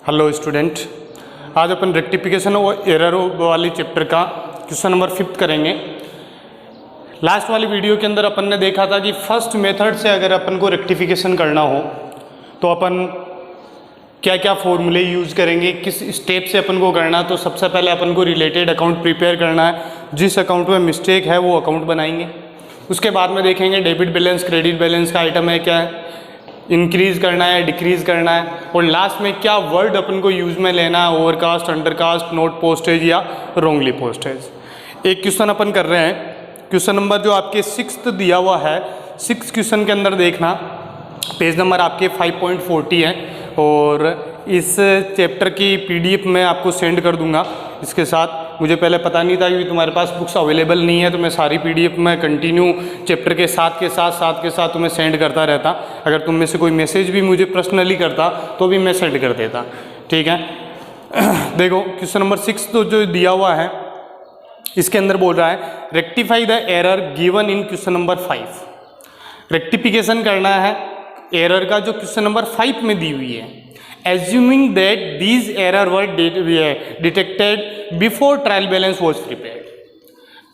Hello student, आज अपन rectification और error वाली चैप्टर का क्वेश्चन नंबर 5 करेंगे। लास्ट वाली वीडियो के अंदर अपन ने देखा था कि फर्स्ट मेथड से अगर अपन को रेक्टिफिकेशन करना हो तो अपन क्या क्या फॉर्मूले यूज़ करेंगे, किस स्टेप से अपन को करना। तो सबसे पहले अपन को रिलेटेड अकाउंट प्रिपेयर करना है, जिस अकाउंट में मिस्टेक है वो अकाउंट बनाएंगे। उसके बाद में देखेंगे डेबिट बैलेंस क्रेडिट बैलेंस का आइटम है क्या है, इंक्रीज़ करना है डिक्रीज़ करना है, और लास्ट में क्या वर्ड अपन को यूज़ में लेना है, ओवरकास्ट अंडरकास्ट नोट पोस्टेज या रोंगली पोस्टेज। एक क्वेश्चन अपन कर रहे हैं, क्वेश्चन नंबर जो आपके 6th दिया हुआ है, 6 क्वेश्चन के अंदर देखना, पेज नंबर आपके 5.40 है और इस चैप्टर की PDF मैं आपको सेंड कर दूंगा इसके साथ। मुझे पहले पता नहीं था कि तुम्हारे पास बुक्स अवेलेबल नहीं है, तो मैं सारी PDF में कंटिन्यू चैप्टर के साथ तुम्हें सेंड करता रहता। अगर तुम में से कोई मैसेज भी मुझे पर्सनली करता तो भी मैं सेंड कर देता, ठीक है। देखो क्वेश्चन नंबर 6 तो जो दिया हुआ है इसके अंदर बोल रहा है rectify the error given in question number 5। Rectification करना है एरर का जो क्वेश्चन नंबर 5 में दी हुई है। Assuming that these error were detected before trial balance was prepared.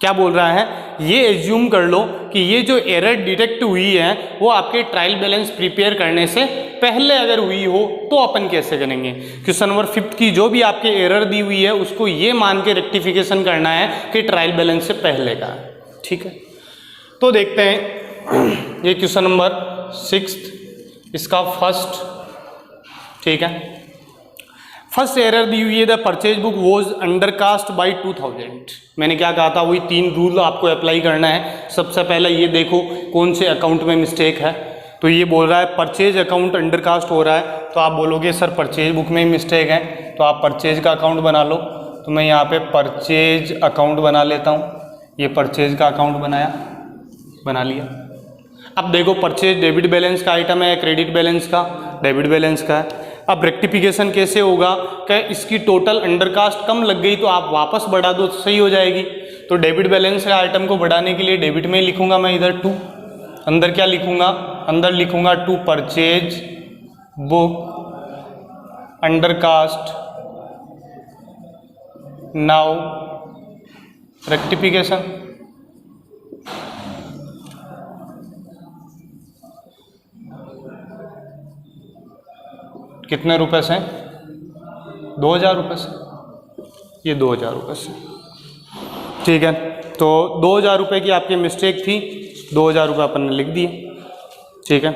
क्या बोल रहा है, ये एज्यूम कर लो कि ये जो एरर डिटेक्ट हुई है वो आपके ट्रायल बैलेंस प्रिपेयर करने से पहले अगर हुई हो तो अपन कैसे करेंगे। क्वेश्चन नंबर 5 की जो भी आपके एरर दी हुई है उसको ये मान के रेक्टिफिकेशन करना है कि ट्रायल बैलेंस से पहले का, ठीक है। तो देखते हैं ये क्वेश्चन नंबर 6 इसका फर्स्ट, ठीक है। फर्स्ट एरर दी हुई है the purchase book was undercast by 2000। मैंने क्या कहा था, वही 3 रूल आपको अप्लाई करना है। सबसे पहले ये देखो कौन से अकाउंट में मिस्टेक है। तो ये बोल रहा है परचेज अकाउंट अंडरकास्ट हो रहा है, तो आप बोलोगे सर परचेज बुक में ही मिस्टेक है, तो आप परचेज का अकाउंट बना लो। तो मैं यहाँ पे परचेज अकाउंट बना लेता हूँ। ये परचेज का अकाउंट बना लिया। अब देखो परचेज डेबिट बैलेंस का आइटम है, क्रेडिट बैलेंस का, डेबिट बैलेंस का है। अब रेक्टिफिकेशन कैसे होगा कि इसकी टोटल अंडरकास्ट कम लग गई तो आप वापस बढ़ा दो तो सही हो जाएगी। तो डेबिट बैलेंस के आइटम को बढ़ाने के लिए डेबिट में लिखूंगा मैं इधर 2, अंदर क्या लिखूंगा, अंदर लिखूंगा 2 purchase book undercast now rectification. कितने रुपए से, 2000 रुपये से, ये 2000 रुपये से, ठीक है। तो 2000 रुपये की आपकी मिस्टेक थी, 2000 रुपये अपन ने लिख दिए, ठीक है।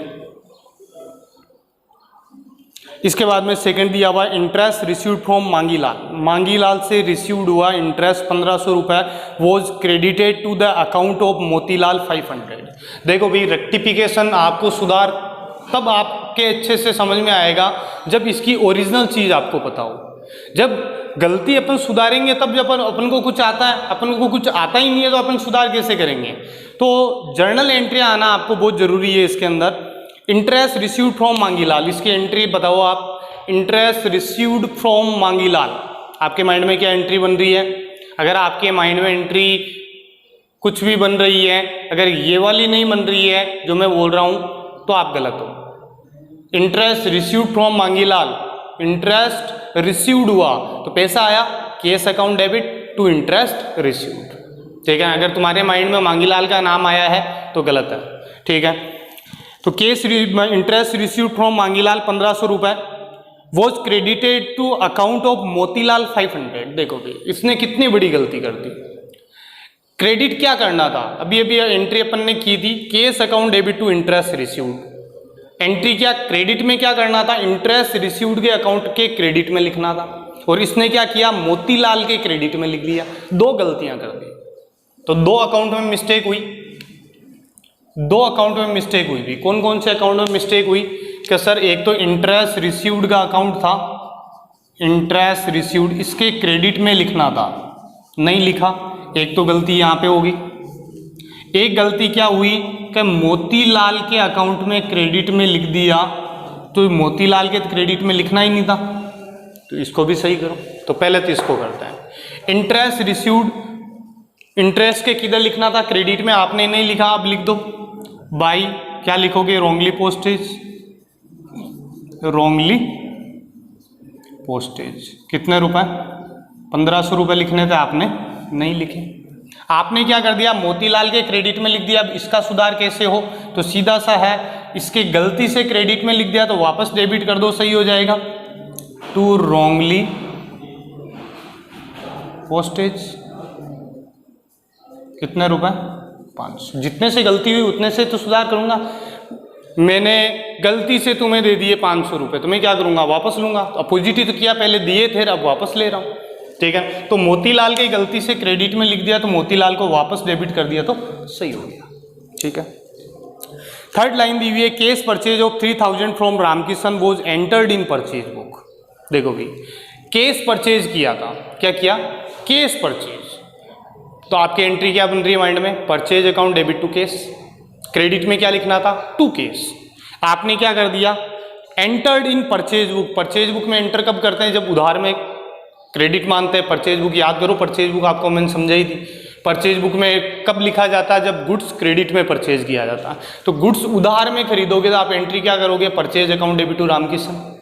इसके बाद में सेकंड दिया हुआ इंटरेस्ट रिसीव्ड फ्रॉम मांगीलाल से रिसीव्ड हुआ इंटरेस्ट 1500 रुपये was credited to the account of Motilal 500। देखो भाई रेक्टिफिकेशन आपको सुधार तब आपके अच्छे से समझ में आएगा जब इसकी ओरिजिनल चीज़ आपको पता हो। जब गलती अपन सुधारेंगे तब जब अपन को कुछ आता है, अपन को कुछ आता ही नहीं है तो अपन सुधार कैसे करेंगे। तो जर्नल एंट्री आना आपको बहुत ज़रूरी है। इसके अंदर इंटरेस्ट रिसीव्ड फ्रॉम मांगीलाल, इसकी एंट्री बताओ आप। इंटरेस्ट रिसीव्ड फ्रॉम मांगीलाल, आपके माइंड में क्या एंट्री बन रही है। अगर आपके माइंड में एंट्री कुछ भी बन रही है, अगर ये वाली नहीं बन रही है जो मैं बोल रहा हूँ, तो आप गलत हो। Interest received from Mangilal, interest received हुआ तो पैसा आया, cash account debit to interest received, ठीक है। अगर तुम्हारे माइंड में मांगीलाल का नाम आया है तो गलत है, ठीक है। तो cash interest received from Mangilal 1500 रुपये was credited to account of Motilal 500। देखो भाई इसने कितनी बड़ी गलती कर दी। क्रेडिट क्या करना था, अभी एंट्री अपन ने की थी cash account debit to interest received. Entry क्या क्रेडिट में क्या करना था, इंटरेस्ट रिसीव्ड के अकाउंट के क्रेडिट में लिखना था, और इसने क्या किया मोतीलाल के क्रेडिट में लिख दिया। 2 गलतियां कर दी। तो 2 अकाउंट में मिस्टेक हुई, 2 अकाउंट में मिस्टेक हुई भी। कौन कौन से अकाउंट में मिस्टेक हुई कि सर एक तो इंटरेस्ट रिसीव्ड का अकाउंट था, इंटरेस्ट रिसीव्ड इसके क्रेडिट में लिखना था, नहीं लिखा, एक तो गलती यहाँ पे होगी। एक गलती क्या हुई कि मोतीलाल के अकाउंट में क्रेडिट में लिख दिया, तो मोतीलाल के क्रेडिट में लिखना ही नहीं था, तो इसको भी सही करो। तो पहले तो इसको करते हैं। इंटरेस्ट रिसीव्ड, इंटरेस्ट के किधर लिखना था, क्रेडिट में, आपने नहीं लिखा, आप लिख दो बाई, क्या लिखोगे, रोंगली पोस्टेज, रोंगली पोस्टेज कितने रुपए, 1500 रुपये लिखने थे, आपने नहीं लिखे। आपने क्या कर दिया, मोतीलाल के क्रेडिट में लिख दिया। अब इसका सुधार कैसे हो, तो सीधा सा है, इसके गलती से क्रेडिट में लिख दिया तो वापस डेबिट कर दो, सही हो जाएगा। टू रॉन्गली पोस्टेज कितने रुपए, 500। जितने से गलती हुई उतने से तो सुधार करूंगा। मैंने गलती से तुम्हें दे दिए 500 रुपये, तो मैं क्या करूंगा, वापस लूंगा। अपोजिट ही तो किया, पहले दिए थे अब वापस ले रहा हूं, ठीक है। तो मोतीलाल की गलती से क्रेडिट में लिख दिया तो मोतीलाल को वापस डेबिट कर दिया तो सही हो गया, ठीक है। थर्ड लाइन दी हुई है, cash purchase of 3000 from Ramkishan was entered in purchase book. देखो भाई, केस परचेज किया था, क्या किया, केस परचेज, तो आपकी एंट्री क्या बन रही है माइंड में, purchase account debit to cash. Credit में क्या लिखना था, टू केस। आपने क्या कर दिया, entered in purchase book. Purchase book में एंटर कब करते हैं, जब उधार में क्रेडिट मानते हैं। परचेज बुक याद करो, परचेज बुक आपको मैंने समझाई थी। परचेज बुक में कब लिखा जाता है, जब गुड्स क्रेडिट में परचेज किया जाता है। तो गुड्स उधार में खरीदोगे तो आप एंट्री क्या करोगे, purchase account debit to Ramkishan.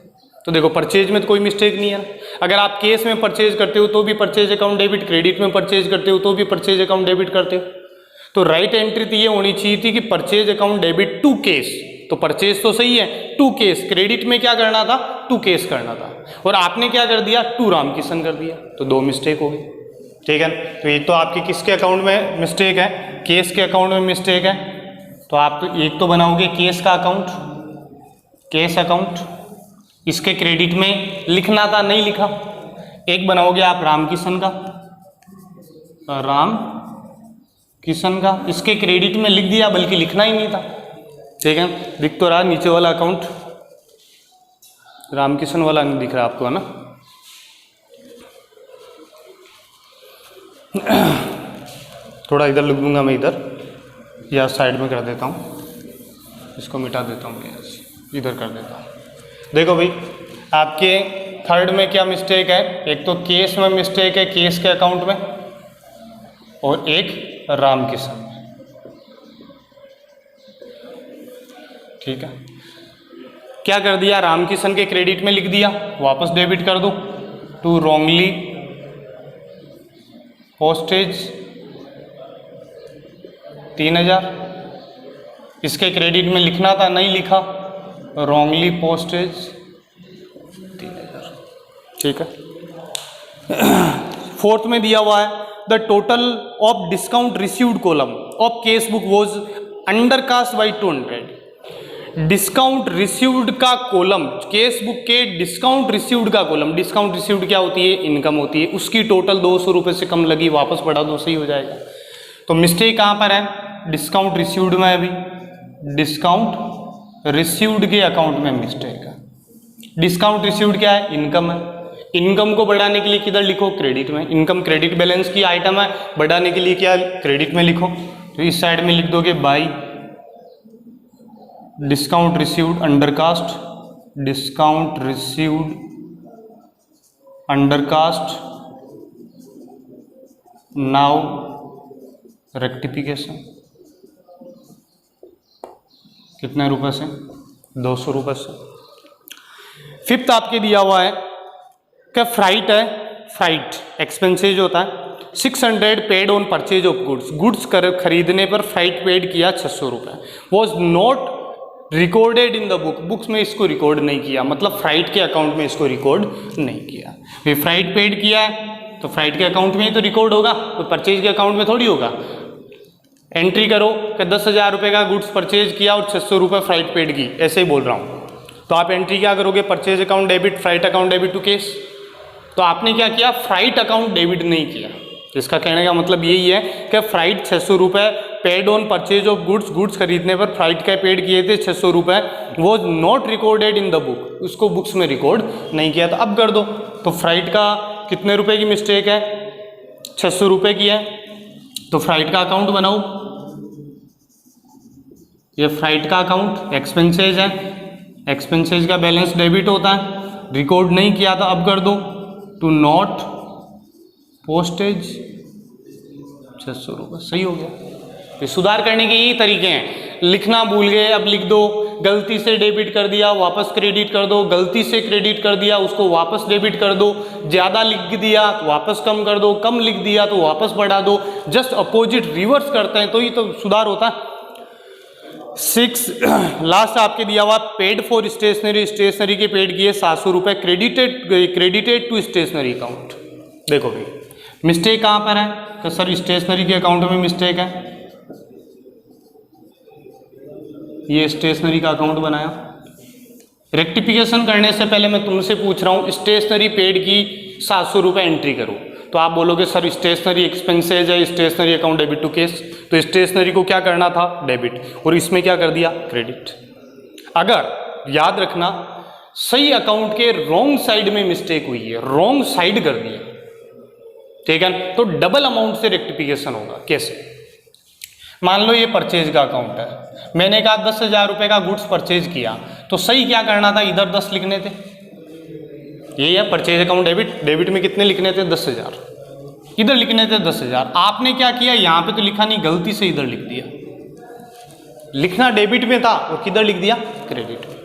तो देखो परचेज में तो कोई मिस्टेक नहीं है। अगर आप केस में परचेज करते हो तो भी परचेज अकाउंट डेबिट, क्रेडिट में परचेज करते हो तो भी परचेज अकाउंट डेबिट करते हो। तो राइट एंट्री तो ये होनी चाहिए थी कि purchase account debit to cash. तो परचेज तो सही है, टू केस। क्रेडिट में क्या करना था, टू केस करना था, और आपने क्या कर दिया, टू रामकिशन कर दिया। तो दो मिस्टेक हो गई, ठीक है। तो एक तो आपकी किसके अकाउंट में मिस्टेक है, केस के अकाउंट में मिस्टेक है। तो आप तो एक तो बनाओगे केस का अकाउंट, केस अकाउंट, इसके क्रेडिट में लिखना था, नहीं लिखा। एक बनाओगे आप रामकिशन का, राम किशन का, इसके क्रेडिट में लिख दिया, बल्कि लिखना ही नहीं था, ठीक है। दिख तो रहा नीचे वाला अकाउंट, रामकिशन वाला नहीं दिख रहा आपको, है ना। थोड़ा इधर लिख दूंगा मैं, इधर या साइड में कर देता हूँ, इसको मिटा देता हूँ, इधर कर देता हूँ। देखो भाई, आपके थर्ड में क्या मिस्टेक है, एक तो केस में मिस्टेक है, केस के अकाउंट में, और एक रामकिशन में, ठीक है। क्या कर दिया, रामकिशन के क्रेडिट में लिख दिया, वापस डेबिट कर दो। टू रॉन्गली पोस्टेज 3000, इसके क्रेडिट में लिखना था, नहीं लिखा, रॉन्गली पोस्टेज 3000, ठीक है। फोर्थ में दिया हुआ है, the total of discount received column of case book was undercast by 200। Discount received का कॉलम, केस बुक के डिस्काउंट रिसीव्ड का कॉलम, डिस्काउंट रिसीव्ड क्या होती है, इनकम होती है, उसकी टोटल 200 रुपये से कम लगी, वापस बढ़ा दो, सही हो जाएगा। तो मिस्टेक कहाँ पर है, डिस्काउंट रिसीव्ड में। अभी डिस्काउंट रिसीव्ड के अकाउंट में मिस्टेक है। डिस्काउंट रिसीव्ड क्या है, इनकम है। इनकम को बढ़ाने के लिए किधर लिखो, क्रेडिट में। इनकम क्रेडिट बैलेंस की आइटम है, बढ़ाने के लिए क्या, क्रेडिट में लिखो। तो इस साइड में लिख दोगे by discount received undercast, discount received undercast now rectification. कितने रुपए से, 200 रुपये से। फिफ्थ आपके दिया हुआ है कि फ्राइट है, फ्राइट एक्सपेंसेज होता है, 600 paid on purchase of goods. Goods खरीदने पर फ्राइट पेड किया 600 रुपये, was not recorded in the book. Books में इसको रिकॉर्ड नहीं किया, मतलब फ्राइट के अकाउंट में इसको रिकॉर्ड नहीं किया। फिर फ्राइट पेड किया है तो फ्राइट के अकाउंट में ही तो रिकॉर्ड होगा, तो परचेज के अकाउंट में थोड़ी होगा। एंट्री करो कि 10,000 रुपये का गुड्स परचेज किया और 600 रुपये फ्राइट पेड की, ऐसे ही बोल रहा हूँ। तो आप एंट्री क्या करोगे, purchase account debit, freight account debit to cash. तो आपने क्या किया, फ्राइट अकाउंट डेबिट नहीं किया। इसका कहने का मतलब यही है कि फ्राइट 600 रुपये paid on purchase of goods, goods खरीदने पर फ्राइट का पेड किए थे 600 रुपये, वो not recorded in the book, उसको बुक्स में रिकॉर्ड नहीं किया। तो अब कर दो। तो फ्राइट का कितने रुपए की मिस्टेक है, 600 रुपये की है। तो फ्राइट का अकाउंट बनाओ, ये फ्राइट का अकाउंट एक्सपेंसेज है, एक्सपेंसेज का बैलेंस डेबिट होता है, रिकॉर्ड नहीं किया था। अब कर दो टू नॉट पोस्टेज 600 रुपये, सही हो गया। ये सुधार करने के यही तरीके हैं। लिखना भूल गए, अब लिख दो गलती से डेबिट कर दिया वापस क्रेडिट कर दो, गलती से क्रेडिट कर दिया उसको वापस डेबिट कर दो, ज़्यादा लिख दिया तो वापस कम कर दो, कम लिख दिया तो वापस बढ़ा दो, जस्ट अपोजिट रिवर्स करते हैं तो ही तो सुधार होता है। 6 लास्ट आपके दिया हुआ पेड फॉर स्टेशनरी, स्टेशनरी के पेड किए 700 रुपये, क्रेडिटेड टू स्टेशनरी अकाउंट। देखो भाई मिस्टेक कहाँ पर है कि सर स्टेशनरी के अकाउंट में मिस्टेक है, ये स्टेशनरी का अकाउंट बनाया। रेक्टिफिकेशन करने से पहले मैं तुमसे पूछ रहा हूँ स्टेशनरी पेड की 700 रुपये एंट्री करो, तो आप बोलोगे सर स्टेशनरी एक्सपेंसेज है, stationery account debit to cash, तो स्टेशनरी को क्या करना था डेबिट, और इसमें क्या कर दिया क्रेडिट। अगर याद रखना सही अकाउंट के रॉन्ग साइड में मिस्टेक हुई है, रॉन्ग साइड कर दिया, ठीक है, तो डबल अमाउंट से रेक्टिफिकेशन होगा। कैसे? मान लो ये परचेज का अकाउंट है, मैंने कहा 10,000 रुपये का गुड्स परचेज किया, तो सही क्या करना था, इधर 10 लिखने थे, ये है परचेज अकाउंट डेबिट, डेबिट में कितने लिखने थे 10,000, इधर लिखने थे 10,000। आपने क्या किया, यहाँ पे तो लिखा नहीं, गलती से इधर लिख दिया, लिखना डेबिट में था और किधर लिख दिया क्रेडिट में।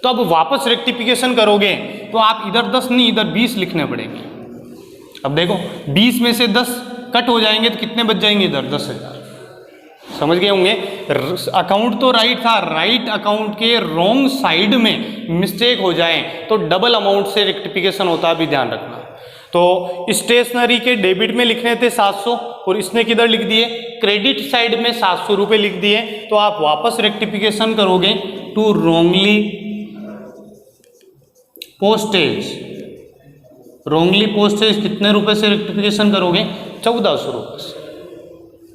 तो अब वापस रेक्टिफिकेशन करोगे तो आप इधर 10 नहीं इधर 20 लिखने पड़ेंगे। अब देखो 20 में से 10 कट हो जाएंगे तो कितने बच जाएंगे इधर 10,000। समझ गए होंगे, अकाउंट तो राइट था, राइट अकाउंट के रॉन्ग साइड में मिस्टेक हो जाए तो डबल अमाउंट से रेक्टिफिकेशन होता है, भी ध्यान रखना। तो स्टेशनरी के डेबिट में लिखने थे 700 और इसने किधर लिख दिए क्रेडिट साइड में 700 रुपये लिख दिए, तो आप वापस रेक्टिफिकेशन करोगे to wrongly postage, wrongly postage कितने रुपए से रेक्टिफिकेशन करोगे 1400 रुपये से,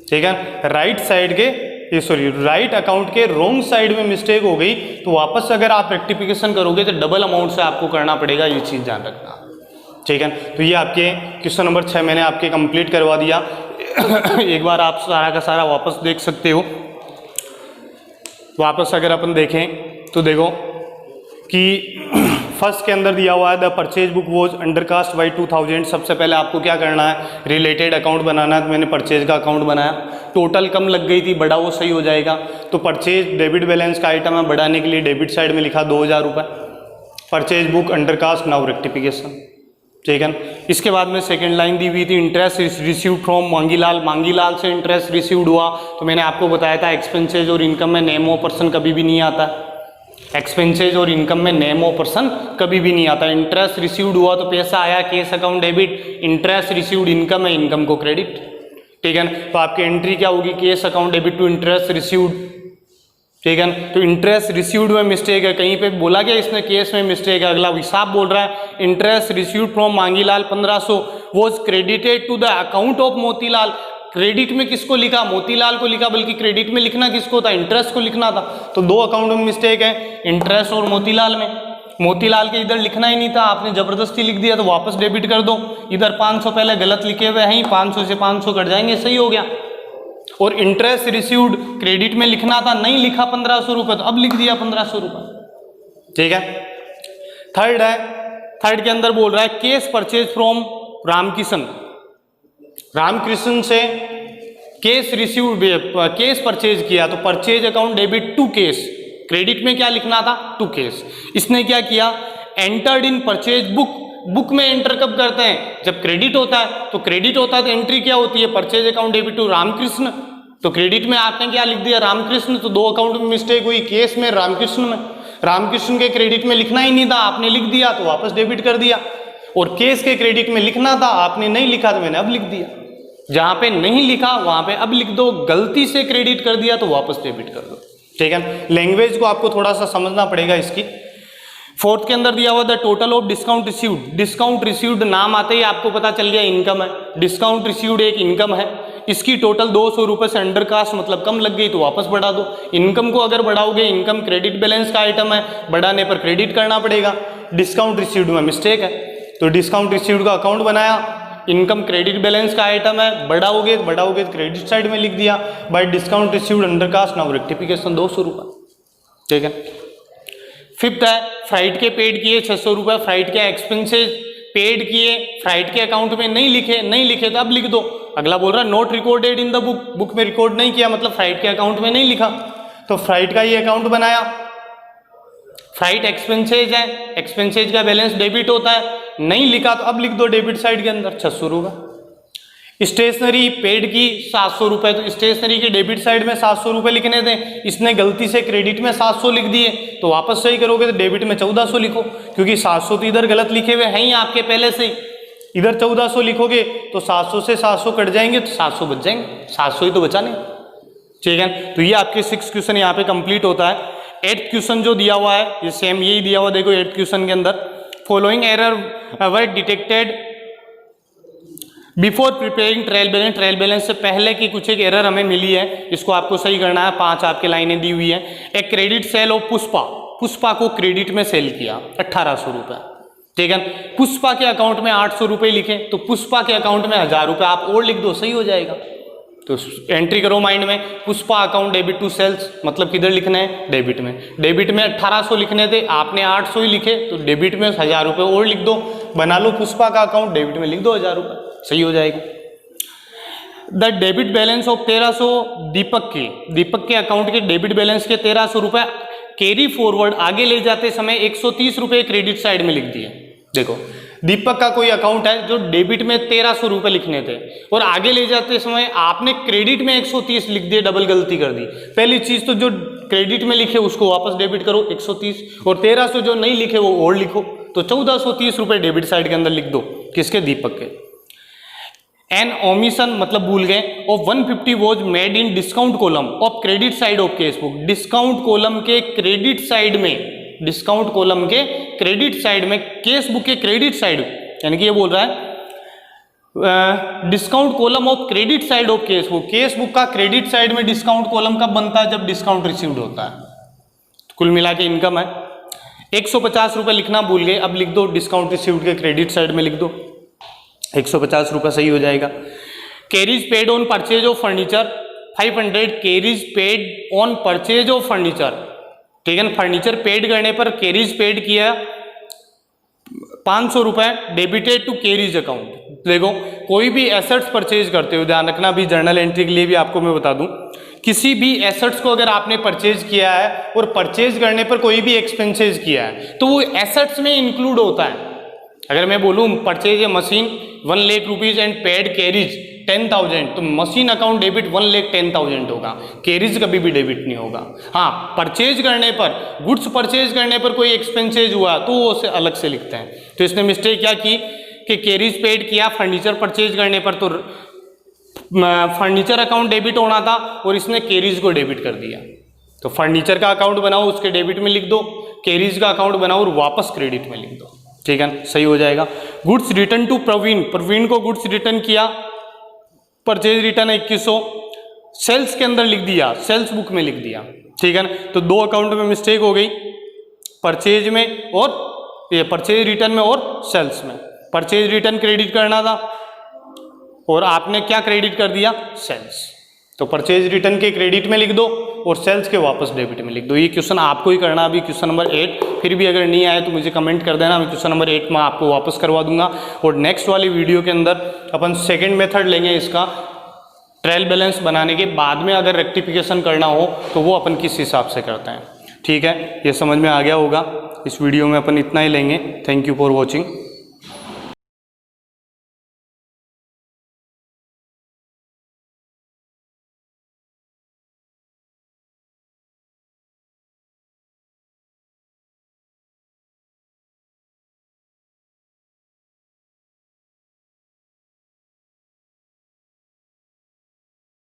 ठीक है। राइट साइड के राइट अकाउंट के रॉन्ग साइड में मिस्टेक हो गई तो वापस अगर आप रेक्टिफिकेशन करोगे तो डबल अमाउंट से आपको करना पड़ेगा, ये चीज़ ध्यान रखना, ठीक है। तो ये आपके क्वेश्चन नंबर 6 मैंने आपके कंप्लीट करवा दिया। एक बार आप सारा का सारा वापस देख सकते हो। वापस अगर अपन देखें तो देखो कि फर्स्ट के अंदर दिया हुआ है the purchase book was undercast by 2000। सबसे पहले आपको क्या करना है, रिलेटेड अकाउंट बनाना है, तो मैंने परचेज का अकाउंट बनाया, टोटल कम लग गई थी, बड़ा वो सही हो जाएगा। तो परचेज डेबिट बैलेंस का आइटम है, बढ़ाने के लिए डेबिट साइड में लिखा 2000 रुपये, purchase book undercast now rectification, ठीक है। इसके बाद में सेकंड लाइन दी हुई थी interest received from Mangilal, Mangilal से इंटरेस्ट रिसीव्ड हुआ, तो मैंने आपको बताया था एक्सपेंसेज और इनकम में नेम ऑफ पर्सन कभी भी नहीं आता, एक्सपेंसेज और इनकम में नेम ऑफ पर्सन कभी भी नहीं आता। इंटरेस्ट रिसीव्ड हुआ तो पैसा आया, cash account debit, interest received income है, इनकम को क्रेडिट, ठीक है। तो आपकी एंट्री क्या होगी, cash account debit to interest received, ठीक है। तो इंटरेस्ट रिसीव्ड में मिस्टेक है, कहीं पे बोला गया इसने केस में मिस्टेक है। अगला हिसाब बोल रहा है interest received from Mangilal 1500 was credited to the account of Motilal. Credit में किसको लिखा, मोतीलाल को लिखा, बल्कि क्रेडिट में लिखना किसको था, इंटरेस्ट को लिखना था। तो दो अकाउंट में मिस्टेक है, इंटरेस्ट और मोतीलाल में। मोतीलाल के इधर लिखना ही नहीं था, आपने जबरदस्ती लिख दिया, तो वापस डेबिट कर दो। इधर 500 पहले गलत लिखे हुए हैं, 500 से 500 कट जाएंगे, सही हो गया। और इंटरेस्ट रिसीव्ड क्रेडिट में लिखना था, नहीं लिखा 1500 रुपये, तो अब लिख दिया 1500 रुपये, ठीक है। थर्ड है, थर्ड के अंदर बोल रहा है cash purchase from Ramkishan, Ramkrishna से केस रिसीव्ड, केस परचेज किया, तो purchase account debit to cash, credit में क्या लिखना था टू केस। इसने क्या किया, entered in purchase book, book में एंटर कब करते हैं, जब क्रेडिट होता है। तो क्रेडिट होता है तो एंट्री क्या होती है, purchase account debit to Ramkrishna. तो क्रेडिट में आपने क्या लिख दिया, रामकृष्ण, तो दो अकाउंट में मिस्टेक हुई, केस में रामकृष्ण में। रामकृष्ण के क्रेडिट में लिखना ही नहीं था, आपने लिख दिया तो वापस डेबिट कर दिया। और केस के क्रेडिट में लिखना था, आपने नहीं लिखा तो मैंने अब लिख दिया। जहां पे नहीं लिखा वहां पे अब लिख दो, गलती से क्रेडिट कर दिया तो वापस डेबिट कर दो, ठीक है। लैंग्वेज को आपको थोड़ा सा समझना पड़ेगा इसकी। फोर्थ के अंदर दिया हुआ the total of discount received, discount received नाम आते ही आपको पता चल गया इनकम है, डिस्काउंट रिसीव्ड एक इनकम है। इसकी टोटल 200 रुपये से अंडर कास्ट मतलब कम लग गई तो वापस बढ़ा दो। इनकम को अगर बढ़ाओगे, इनकम क्रेडिट बैलेंस का आइटम है, बढ़ाने पर क्रेडिट करना पड़ेगा। डिस्काउंट रिसीव्ड में मिस्टेक है तो डिस्काउंट रिसीव्ड का अकाउंट बनाया, इनकम क्रेडिट बैलेंस का आइटम है, बढ़ाओगे तो क्रेडिट साइड में लिख दिया, by discount received undercast now rectification 200 रुपये, ठीक है। फिफ्थ है फ्राइट के पेड किए 600 रुपये, फ्राइट के एक्सपेंसेज पेड किए, फ्राइट के अकाउंट में नहीं लिखे तो अब लिख दो। अगला बोल रहा है not recorded in the book, book में रिकॉर्ड नहीं किया मतलब फ्राइट के अकाउंट में नहीं लिखा। तो फ्राइट का ये अकाउंट बनाया, फ्राइट एक्सपेंसेज है, एक्सपेंसेज का बैलेंस डेबिट होता है, नहीं लिखा तो अब लिख दो डेबिट साइड के अंदर 600 रुपये। स्टेशनरी पेड की 700 रुपये, तो स्टेशनरी के डेबिट साइड में 700 रुपये लिखने दें, इसने गलती से क्रेडिट में 700 लिख दिए तो वापस सही करोगे तो डेबिट में 1400 लिखो, क्योंकि 700 तो इधर गलत लिखे हुए हैं ही आपके पहले से ही, इधर 1400 लिखोगे तो 700 से 700 कट जाएंगे तो 700 बच जाएंगे, 700 ही तो बचा नहीं, ठीक है। तो ये आपके 6 क्वेश्चन यहाँ पे कंप्लीट होता है। 8th क्वेश्चन जो दिया हुआ है ये सेम यही दिया हुआ, देखो 8th क्वेश्चन के अंदर following error were detected before preparing trial balance, trial balance से पहले की कुछ एक एरर हमें मिली है, इसको आपको सही करना है। 5 आपके लाइनें दी हुई है। एक credit sale of Pushpa, Pushpa को क्रेडिट में सेल किया 1800 रुपये, ठीक है। पुष्पा के अकाउंट में 800 रुपये लिखे तो पुष्पा के अकाउंट में 1000 रुपये आप और लिख दो, सही हो जाएगा। तो एंट्री करो माइंड में, Pushpa account debit to sales, मतलब किधर लिखना है, डेबिट में। डेबिट में 1800 लिखने थे, आपने 800 ही लिखे तो डेबिट में 1000 रुपये और लिख दो, बना लो पुष्पा का अकाउंट, डेबिट में लिख दो 1000 रुपये, सही हो जाएगा। द डेबिट बैलेंस ऑफ 1300 दीपक के अकाउंट के डेबिट बैलेंस के 1300 रुपये कैरी फॉरवर्ड आगे ले जाते समय 130 रुपये क्रेडिट साइड में लिख दिए। देखो दीपक का कोई अकाउंट है जो डेबिट में 1300 रुपये लिखने थे और आगे ले जाते समय आपने क्रेडिट में 130 लिख दिए, डबल गलती कर दी। पहली चीज तो जो क्रेडिट में लिखे उसको वापस डेबिट करो 130, और 1300 जो नहीं लिखे वो और लिखो, तो 1430 रुपये डेबिट साइड के अंदर लिख दो, किसके, दीपक के। एन ओमिशन मतलब भूल गए, of 150 was made in discount column of credit side of case book, discount column के क्रेडिट साइड में, डिस्काउंट कॉलम के क्रेडिट साइड में, केस बुक के क्रेडिट साइड, यानी कि ये बोल रहा है discount column of credit side of case book, case book का क्रेडिट साइड में डिस्काउंट कॉलम कब बनता है, जब डिस्काउंट रिसीव्ड होता है। तो कुल मिला के इनकम है 150 रुपये, लिखना भूल गए, अब लिख दो डिस्काउंट रिसीव्ड के क्रेडिट साइड में लिख दो 150 रुपये, सही हो जाएगा। Carries paid on purchase of furniture 500, carries paid on purchase of furniture, ठीक है। फर्नीचर पेड करने पर कैरीज पेड किया 500 रुपये, डेबिटेड टू कैरीज अकाउंट। देखो कोई भी एसेट्स परचेज करते हो, ध्यान रखना, भी जर्नल एंट्री के लिए भी आपको मैं बता दूं, किसी भी एसेट्स को अगर आपने परचेज किया है और परचेज करने पर कोई भी एक्सपेंसेस किया है तो वो एसेट्स में इंक्लूड होता है। अगर मैं बोलूँ purchase a machine 1 lakh rupees and paid carries 10,000, तो मशीन अकाउंट डेबिट 1,10,000 होगा, कैरीज कभी भी डेबिट नहीं होगा। हाँ, परचेज करने पर, गुड्स परचेज करने पर कोई एक्सपेंसेज हुआ तो वो उसे अलग से लिखते हैं। तो इसने मिस्टेक क्या की कि कैरीज पेड किया फर्नीचर परचेज करने पर, तो फर्नीचर अकाउंट डेबिट होना था और इसने कैरीज को डेबिट कर दिया। तो फर्नीचर का अकाउंट बनाओ, उसके डेबिट में लिख दो, कैरीज का अकाउंट बनाओ और वापस क्रेडिट में लिख दो, ठीक है, सही हो जाएगा। Goods return to Praveen, Praveen को गुड्स रिटर्न किया, परचेज रिटर्न 2100, सेल्स के अंदर लिख दिया, सेल्स बुक में लिख दिया, ठीक है ना। तो 2 अकाउंट में मिस्टेक हो गई, परचेज में और ये परचेज रिटर्न में और सेल्स में। परचेज रिटर्न क्रेडिट करना था और आपने क्या क्रेडिट कर दिया, सेल्स। तो परचेज रिटर्न के क्रेडिट में लिख दो और सेल्स के वापस डेबिट में लिख दो। ये क्वेश्चन आपको ही करना, अभी क्वेश्चन नंबर 8। फिर भी अगर नहीं आए तो मुझे कमेंट कर देना, मैं क्वेश्चन नंबर 8 में आपको वापस करवा दूंगा। और नेक्स्ट वाली वीडियो के अंदर अपन सेकंड मेथड लेंगे इसका, ट्रायल बैलेंस बनाने के बाद में अगर रेक्टिफिकेशन करना हो तो वो अपन किस हिसाब से करते हैं, ठीक है। ये समझ में आ गया होगा। इस वीडियो में अपन इतना ही लेंगे। Thank you for watching.